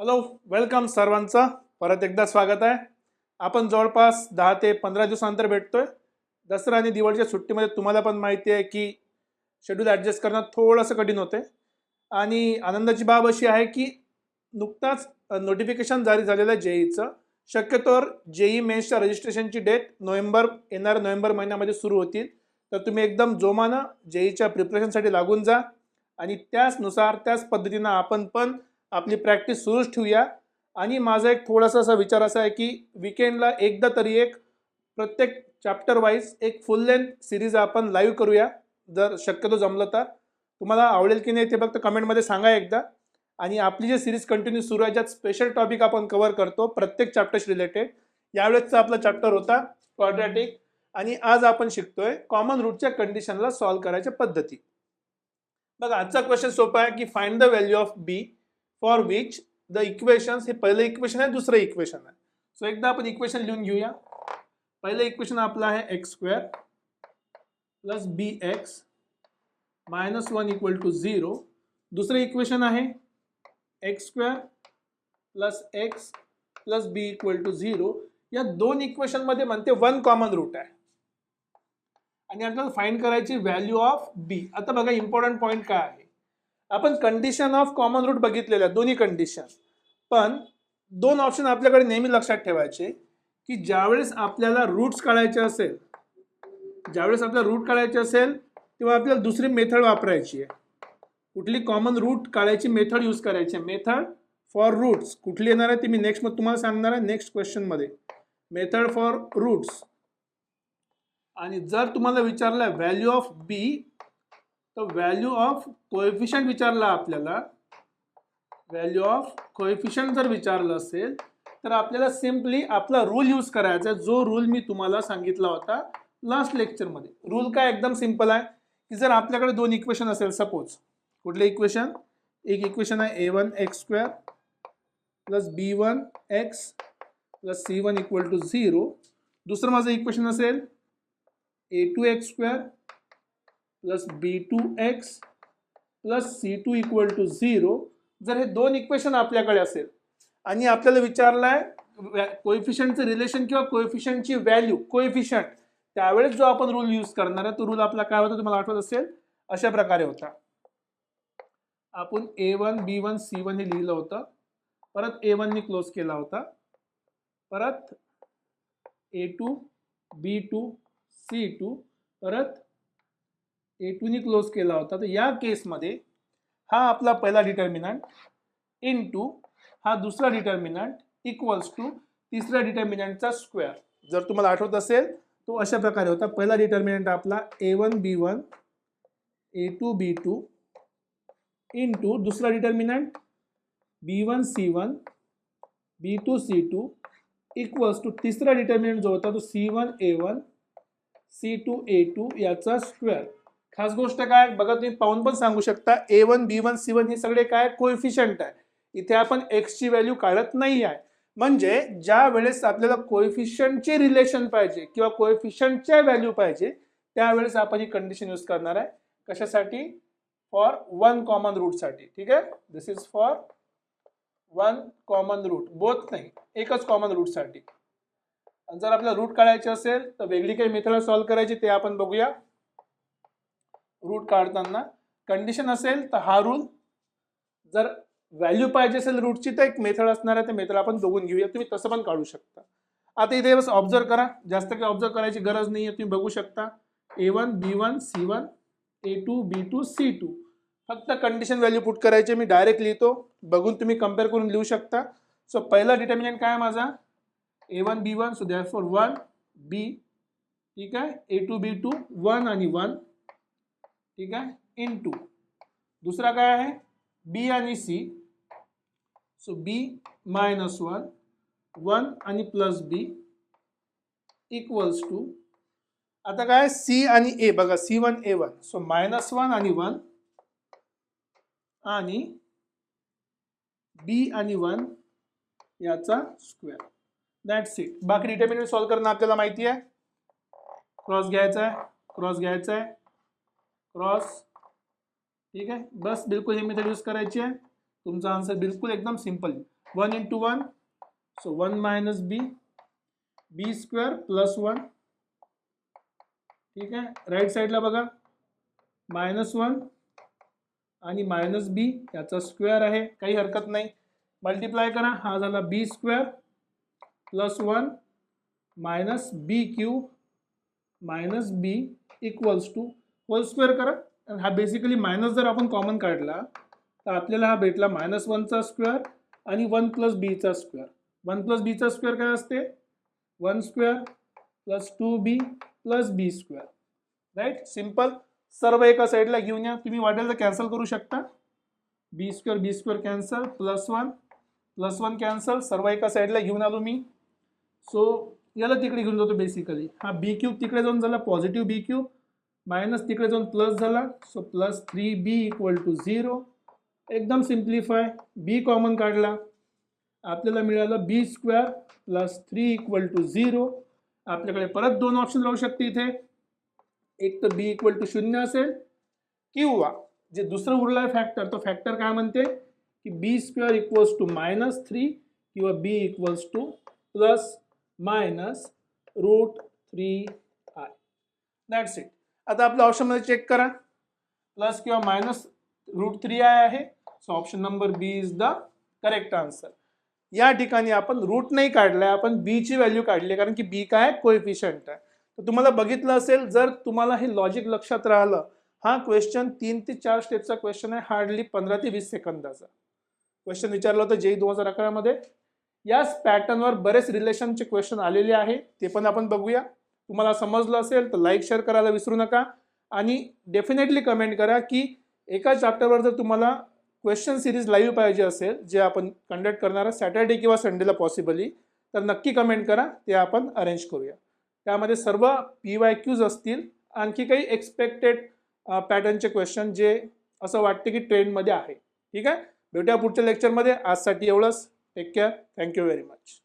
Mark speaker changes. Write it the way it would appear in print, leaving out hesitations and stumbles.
Speaker 1: Hello, welcome सर्वांचं परत एकदा स्वागत आहे. आपण जवळपास 10 ते 15 दिवसानंतर भेटतोय. दसरा आणि दिवाळीच्या सुट्टीमध्ये तुम्हाला पण माहिती आहे की शेड्यूल ॲडजस्ट करणं थोडंसं कठीण होते. आणि आनंदाची बाब अशी आहे की नुकताच नोटिफिकेशन जारी झालेलं आहे जेईचं. शक्यतोवर जेई मेन्सच्या रजिस्ट्रेशनची डेट येणाऱ्या नोव्हेंबर महिन्यामध्ये सुरू होतील. तर तुम्ही एकदम जोमानं जेईच्या प्रिपरेशनसाठी लागून जा आणि त्याच पद्धतीनं आपण पण आपली प्रॅक्टिस सुरूच ठेवूया. आणि माझा एक थोडासा असा विचार असा आहे की विकेंडला एकदा तरी एक प्रत्येक चॅप्टर वाईज एक फुल लेंथ सिरीज आपण लाईव्ह करूया. जर शक्यतो जमलं तर तुम्हाला आवडेल की नाही ते फक्त कमेंटमध्ये सांगा एकदा. आणि आपली जी सिरीज कंटिन्यू सुरू आहे ज्यात स्पेशल टॉपिक आपण कव्हर करतो प्रत्येक चॅप्टरशी रिलेटेड. यावेळेसचा आपला चॅप्टर होता क्वाड्रॅटिक आणि आज आपण शिकतोय कॉमन रूटच्या कंडिशनला सॉल्व्ह करायच्या पद्धती. बघा, आजचा क्वेश्चन सोपा आहे की find the value of b for which the equations. हे पहिलं इक्वेशन आहे, दुसरं इक्वेशन आहे. सो एकदा आपण इक्वेशन लिहून घेऊया. पहिलं इक्वेशन आपलं आहे x square plus b x minus 1 equal to 0. दुसरं इक्वेशन आहे x square plus x plus b equal to 0. या दोन इक्वेशन मध्ये म्हणते 1 कॉमन रूट आहे आणि आपल्याला फाइंड करायची व्हॅल्यू ऑफ बी. आता बघा, इम्पॉर्टंट पॉईंट काय आहे, आपण कंडिशन ऑफ कॉमन रूट बघितलेल्या दोन्ही कंडिशन. पण दोन ऑप्शन आपल्याकडे नेहमी लक्षात ठेवायचे की ज्यावेळेस आपल्याला रूट्स काढायचे असेल तेव्हा आपल्याला दुसरी मेथड वापरायची आहे. कुठली कॉमन रूट काढायची मेथड यूज करायची आहे. मेथड फॉर रूट्स कुठली येणार आहे ती मी नेक्स्ट मध्ये तुम्हाला सांगणार आहे, नेक्स्ट क्वेश्चन मध्ये. Method for roots. आणि जर तुम्हाला विचारलं व्हॅल्यू ऑफ बी तर व्हॅल्यू ऑफ कोएफिशियंट विचारला आपल्याला. व्हॅल्यू ऑफ कोएफिशियंट जर विचारलं असेल तर आपल्याला सिम्पली आपला रूल यूज करायचा, जो रूल मी तुम्हाला सांगितला होता लास्ट लेक्चरमध्ये. रूल काय एकदम सिंपल आहे की जर आपल्याकडे दोन इक्वेशन असेल, सपोज कुठले इक्वेशन, एक इक्वेशन आहे a1 x square plus b1 x plus c1 equal to 0. दुसरं माझं इक्वेशन असेल a2 x square plus b2 x plus c2 equal to 0. जर हे दोन इक्वेशन आपल्याकडे असेल आणि आपल्याला विचारलाय कोएफिशियंटचं रिलेशन किंवा कोएफिशियंटची व्हॅल्यू, कोएफिशियंट, त्यावेळेस जो आपण रूल यूज करणार आहे तो रूल आपला काय होता तुम्हाला आठवत असेल, अशा प्रकारे होता. आपण a1 b1 c1 हे लिहिलं होतं, परत a1 ने क्लोज केला होता, परत a2 b2 c2 परत a2 ने क्लोज केला होता. तर या केसमध्ये हा आपला पहिला डिटर्मिनंट इनटू हा दुसरा डिटर्मिनंट इक्वल्स टू तिसऱ्या डिटर्मिनंटचा स्क्वेअर. जर तुम्हाला आठवत असेल तो अशा प्रकारे होता. पहिला डिटर्मिनंट आपला a1 b1 a2 b2 into दुसरा determinant b1 c1 b2 c2 equals to तिसरा डिटर्मिनंट जो होता तो c1 a1 c2 a2 याचा स्क्वेअर. खास गोष्ट काय बघा, तुम्ही पाहून पण सांगू शकता a1 b1 c1 हे सगळे काय कोएफिशियंट आहे. इथे आपण x ची व्हॅल्यू काढत नाही आहे. म्हणजे ज्या वेळेस आपल्याला कोएफिशियंटचे रिलेशन पाहिजे किंवा कोएफिशियंटच्या व्हॅल्यू पाहिजे त्यावेळेस आपण ही कंडिशन यूज करणार आहे. कशासाठी? फॉर 1 कॉमन रूट साठी. ठीक आहे, this is for 1 common root, both नाही, एकच कॉमन रूट साठी. जर आपल्याला रूट काढायचे असेल तर वेगळी काही मेथड सॉल्व्ह करायची ते आपण बघूया. रूट काढताना कंडिशन असेल तर हा रूल, जर व्हॅल्यू पाहिजे असेल रूटची तर एक मेथड असणार आहे, ते मेथड आपण बघून घेऊया. तुम्ही तसं पण काढू शकता. आता इथे बस ऑब्झर्व करा, जास्त काही ऑब्झर्व करायची गरज नाही आहे. तुम्ही बघू शकता a1 b1 c1 a2 b2 c2. फक्त कंडिशन व्हॅल्यू पुट करायचे. मी डायरेक्ट लिहितो, बघून तुम्ही कम्पेअर करून लिहू शकता. सो पहिला डिटर्मिनंट काय आहे माझा a1 b1, so therefore 1 b. ठीक आहे, a2 b2 1 आणि 1. ठीक आहे, इनटू दुसरा काय आहे b आणि c, सो b मायनस 1 1 आणि प्लस b इक्वल्स टू आता काय c आणि a. बघा c1 a1, सो मायनस 1 आणि 1 आणि b आणि 1 याचा स्क्वेअर. That's it. बाकी डिटर्मिनंट सॉल्व्ह करणं आपल्याला माहिती आहे. क्रॉस घ्यायचा आहे, क्रॉस घ्यायचा आहे, क्रॉस. ठीक आहे, बस बिल्कुल ही मेथड यूज करायची आहे. तुमचा आन्सर बिल्कुल एकदम simple. 1 into 1, so 1 minus b, b square plus 1. ठीक आहे, राईट साईडला बघा -1 आणि मायनस बी याचा स्क्वेअर आहे, काही हरकत नाही. मल्टिप्लाय करा, हा झाला b square plus 1 minus b cube minus b equals to whole square करा. हा बेसिकली मायनस जर आपण कॉमन काढला तर आपल्याला हा भेटला -1चा स्क्वेअर आणि 1 प्लस बीचा स्क्वेअर. 1 प्लस बीचा स्क्वेअर काय असते, 1 square plus 2b plus b square. Right, simple. सर्व एका साईडला घेऊन या, तुम्ही वाटेल तर कॅन्सल करू शकता. B square cancel, plus one cancel, सर्व एका साईडला घेऊन आलो मी. सो याला तिकडे घेऊन जातो बेसिकली. हा बी क्यूब तिकडे जाऊन झाला पॉझिटिव्ह बी क्यूब मायनस तिकडे जाऊन प्लस झाला, so plus 3b equal to 0. एकदम सिम्प्लिफाय, बी कॉमन काढला, आपल्याला मिळालं बी स्क्वेअर प्लस 3 इक्वल टू 0. आपल्याकडे परत दोन ऑप्शन राहू शकते इथे, एक तर बी इक्वल टू 0 असेल किंवा जे दुसरं उरलं आहे फॅक्टर, तो फॅक्टर काय म्हणते की बी स्क्वेअर इक्वल्स टू -3 किंवा b equals to plus minus √3i. That's it. आता आपल्या ऑप्शनमध्ये चेक करा, प्लस किंवा मायनस √3i आहे. So option number B is the correct answer. या ठिकाणी आपण रूट नाही काढलाय, आपण बी ची व्हॅल्यू काढली, कारण की बी काय कोएफिशियंट आहे. तर तुम्हाला बघितलं असेल, जर तुम्हाला हे लॉजिक लक्षात राहिलं, हा क्वेश्चन 3 ते 4 स्टेपचा क्वेश्चन आहे, हार्डली 15 ते 20 सेकंदाचा क्वेश्चन विचारलं होतं JEE 2011 मध्ये. याच पॅटर्नवर बरेच रिलेशनचे क्वेश्चन आलेले आहे, ते पण आपण बघूया. तुम्हाला समजलं असेल तर लाईक शेअर करायला विसरू नका आणि डेफिनेटली कमेंट करा की एका चॅप्टरवर जर तुम्हाला क्वेश्चन सिरीज लाईव्ह पाहिजे असेल, जे आपण कंडक्ट करणार आहे सॅटर्डे किंवा संडेला पॉसिबली, तर नक्की कमेंट करा, ते आपण अरेंज करूया. त्यामध्ये सर्व PYQs असतील, आणखी काही एक्सपेक्टेड पॅटर्नचे क्वेश्चन जे असं वाटते की ट्रेंडमध्ये आहे. ठीक आहे, भेटूया पुढच्या लेक्चरमध्ये. आजसाठी एवढंच. Take care. Thank you very much.